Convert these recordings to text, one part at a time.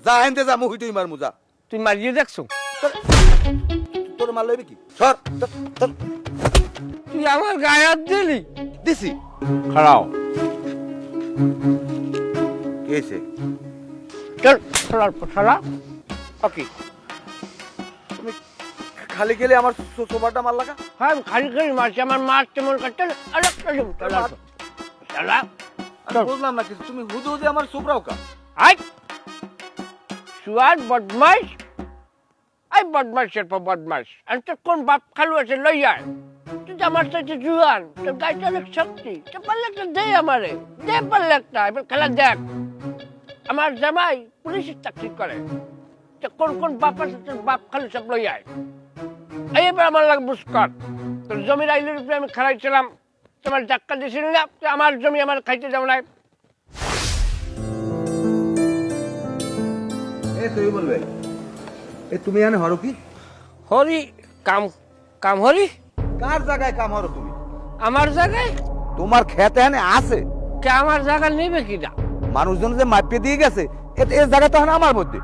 যা হেনতে যা মুহি তুই মার মুজা তুই মারিয়ে দেখছো? তোর মার লইবে কি সর তুই আমার গায়ে হাত দিলি। দিছি খারাও কি হয়েছে চল ছাড়ার পছাড়া। ওকে তুমি খালি গেলে আমার সোফাটা মার লাগা হ্যাঁ খালি খালি মারছি, আমার মার তেমন কাটতে আরেকটা চালা। আমি বুঝলাম না কিছু, তুমি হুদে হুদে আমার সোফরাও কা আই শুয়ার বদমাইশ, আই বদমাইশের পর বদমাইশ। আর তোর কোন বাপ খালু আছে লই আয়। তুই তো আমার সাথে জুয়ান, তোর গাইতে অনেক শক্তি, তো পারলে একটা দে আমারে, দে পারলে একটা। এবার খেলা দেখ, আমার জামাই পুলিশের চাকরি করে, তো কোন কোন বাপ আছে তোর বাপ খালু সব লই আয়। এই এবার আমার লাগে বুঝকর, তোর জমির আইলের উপরে আমি খারাইছিলাম, তোমার ডাক্কা দিয়েছিল না, আমার জমি আমার খাইতে যাও নাই। এ তুই বলবে এ তুমি এনে হরো কি হরি কাম কাম হরি কার জায়গায় কাম হরো তুমি? আমার জায়গায় তোমার খেতে এনে আছে কে? আমার জায়গা নেবে কিনা? মানুষজন যে মাপিয়ে দিয়ে গেছে এ জায়গা তো এখন আমার মধ্যে।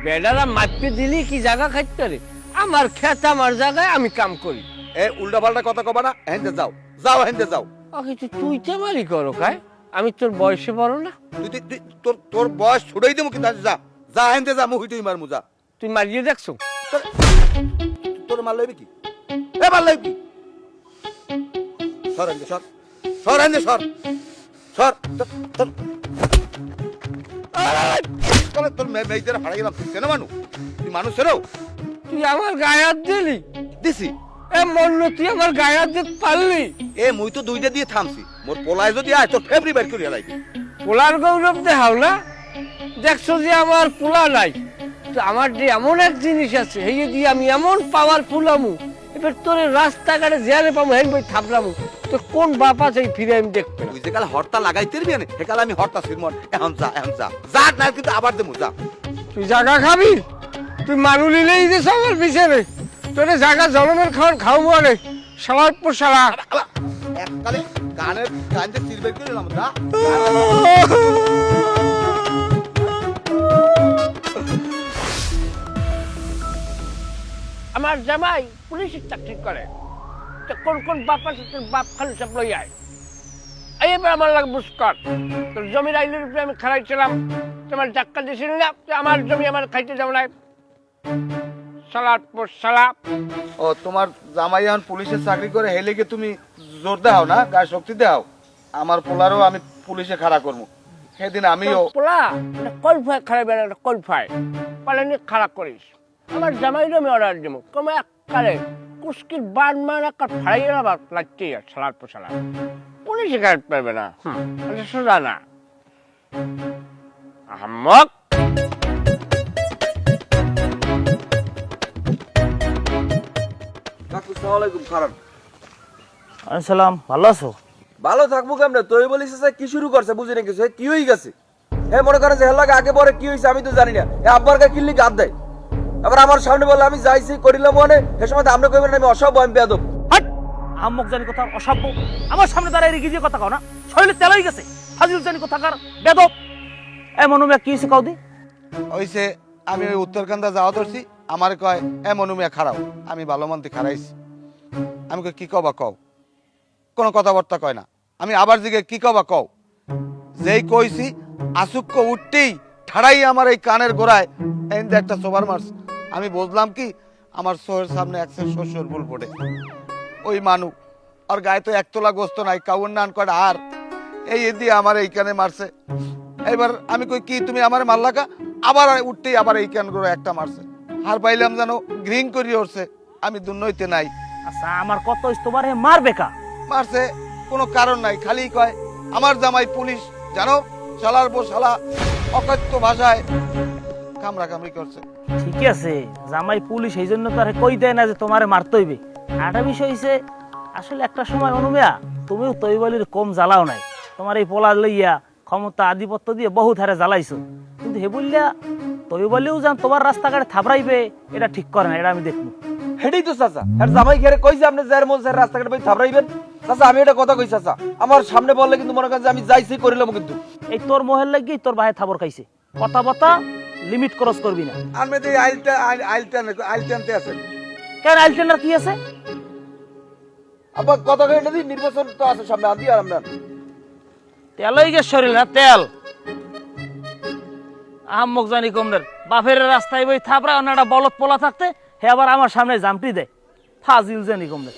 বেডারা মাপে দিলি কি জায়গা খাইতে রে? আমার খেত আমার জায়গায়, আমি কাম করি। এ উল্টা পাল্টা কথা কবা না, হেনতে যাও যাও হেনতে যাও। কিন্তু তুই তেমারি করো কায়? আমি তোর বয়সে বড় না? তোর বয়স ছুড়েই দেবো কিন্তু যা যা হেনতে যা মুহি তুই মার মুজা তুই মারিয়ে দেখছো? তোর মার লইবে কি এ মার লইবে কি সর হেনতে সর সর হেনতে সর সর তোর মেয়েদের হারাই গেলাম তুই কেন মানু তুই মানুষ ছেড়েও তুই আমার গায়ে হাত দিলি। দিছি এ মল্ল, তুই আমার গায়ে হাত দিতে পারলি? এ মুই তো দুইটা দিয়ে থামছি, মোর পোলায় যদি আয় তোর ফেব্রি বের করিয়া লাগবে। পোলার গৌরব দেখাও না? দেখছো যে আমার পোলা নাই, তো আমার যে এমন এক জিনিস আছে, এই দিয়ে আমি এমন পাওয়ারফুল আমু, এবার তোর রাস্তাঘাটে জেলে পাবো, হেন বই থাপলামু। তোর কোন বাপ আছে ফিরে আমি দেখতে? তুই যে কাল হরতা লাগাইতে পারবি না, সে কাল আমি হরতা সিরমন এখন যা যা না কিন্তু আবার দেবো যা। তুই জায়গা খাবি? তুই মানু নিলেই দিস আমার পিছনে, তোর জায়গা জনমের খাওয়ার খাওয়াবো আরে সালার পর সালা। এককালে গানের গানতে সির বের করে দিলাম যা। আমার জামাই পুলিশের চাকরি করে, তো কোন কোন বাপ আছে তোর বাপ খালু সব লই আয়। এই এবার আমার লাগে বুঝকর, তোর জমির আইলের উপরে আমি খারাইছিলাম, তোমার ডাক্কা দিয়েছিল না, আমার জমি আমার খাইতে যাও নাই। সালার পর সালা। ও তোমার জামাই এখন পুলিশের চাকরি করে হেলেকে তুমি জোর দাও না, গায়ে শক্তি দাও। আমার পোলারও আমি পুলিশে খাড়া করবো, সেদিন আমিও পোলা কলফায় খারাপ একটা কলফায় পালানি খারাপ করিস। আমার জামাইরও আমি অর্ডার দেবো, কমে এককালে কুস্কির বান মান একটা ফাড়াই আবার লাগতেই আর সালার পর সালা। পুলিশে খারাপ পারবে না, সোজা না আহম্মক। আসসালাম, ভালো আছো? ভালো থাকবো কেমনে? তুই বলিস কি শুরু করছে বুঝি না কিছু, কি হয়ে গেছে? হ্যাঁ মনে করেন যে হেলাকে আগে পরে কি হয়েছে আমি তো জানি না। আব্বার কা কিল্লি গাদ দেয়, আবার আমার সামনে বললে আমি যাইছি করিলাম মনে, সে সময় আপনি কইবেন আমি অসভ্য, আমি বেয়াদব। হাট! আম্মক জানি কথা অসভ্য, আমার সামনে দাঁড়ায় রেখে দিয়ে কথা কও না, শরীরে তেল হয়ে গেছে। ফাজিল জানি কথাকার বেদব। এ মনুমিয়া কি হয়েছে কও দি? হইছে আমি ওই উত্তরকান্দা যাওয়া ধরছি, আমার কয় এ মনুমিয়া খারাপ, আমি ভালো মন্দি খারাইছি। আমি কই কি কবা কও, কোনো কথাবার্তা কয় না। আমি আবার জিগে কি কবা কও, যেই কইছি আসুক্য উঠতেই ঠাড়াই আমার এই কানের গোড়ায় এনদে একটা সোবার মারস। আমি বুঝলাম কি আমার সোহের সামনে একশো শ্বশুর ভুল পড়ে। ওই মানু আর গায়ে তো একতলা গোস্ত নাই, কাউন নান কটা আর এই দিয়ে আমার এইখানে মারছে। এবার আমি কই কি তুমি আমার মারলাকা, আবার উঠতেই আবার এই কান গোড়া একটা মারছে। হার পাইলাম যেন গ্রিং করিয়ে উঠছে, আমি দুর্নইতে নাই। আচ্ছা আমার কত ইস্তবারে মারবে কা? মারছে কোনো কারণ নাই, খালি কয় আমার জামাই পুলিশ, জানো শালার বো শালা, অকথ্য ভাষায় কামড়া কামড়ি করছে। ঠিক আছে, জামাই পুলিশ এই জন্য তারে কই দেয় না যে তোমারে মারতে হইবে। আরেকটা বিষয় হইছে, আসলে একটা সময় অনুমিয়া তুমিও তৈবলির কম জ্বালাও নাই, তোমার এই পোলা লইয়া ক্ষমতা আধিপত্য দিয়ে বহুত হারে জ্বালাইছো, কিন্তু হে বললিয়া তৈবলিও যান তোমার রাস্তাঘাটে থাপড়াইবে, এটা ঠিক করে না, এটা আমি দেখবো। হেডেই তো চাচা, আর জামাই ঘেরে কইছে আপনি যার মন স্যার রাস্তাঘাটে ভাই থাবড়াইবেন। চাচা আমি এটা কথা কই চাচা, আমার সামনে বললে কিন্তু মনে করেন যে আমি যাইছি করিলাম কিন্তু। এই তোর মোহের লাগিয়ে তোর ভাই থাবর খাইছে, কথা বতা লিমিট ক্রস করবি না। আমি তো আইল টানতে আছেন। কেন আইলটেনার কি আছে? আব্বা কত করে নদী নির্বাচন তো আছে সামনে, আদি আর আমরা তেলই গে শরীর না তেল আহম্মক জানি কমদের বাপের রাস্তায় বই থাপড়া অন্যটা বলদ পোলা থাকতে হে আবার আমার সামনে জামটি দেয় ফাজিল জানি কমদের।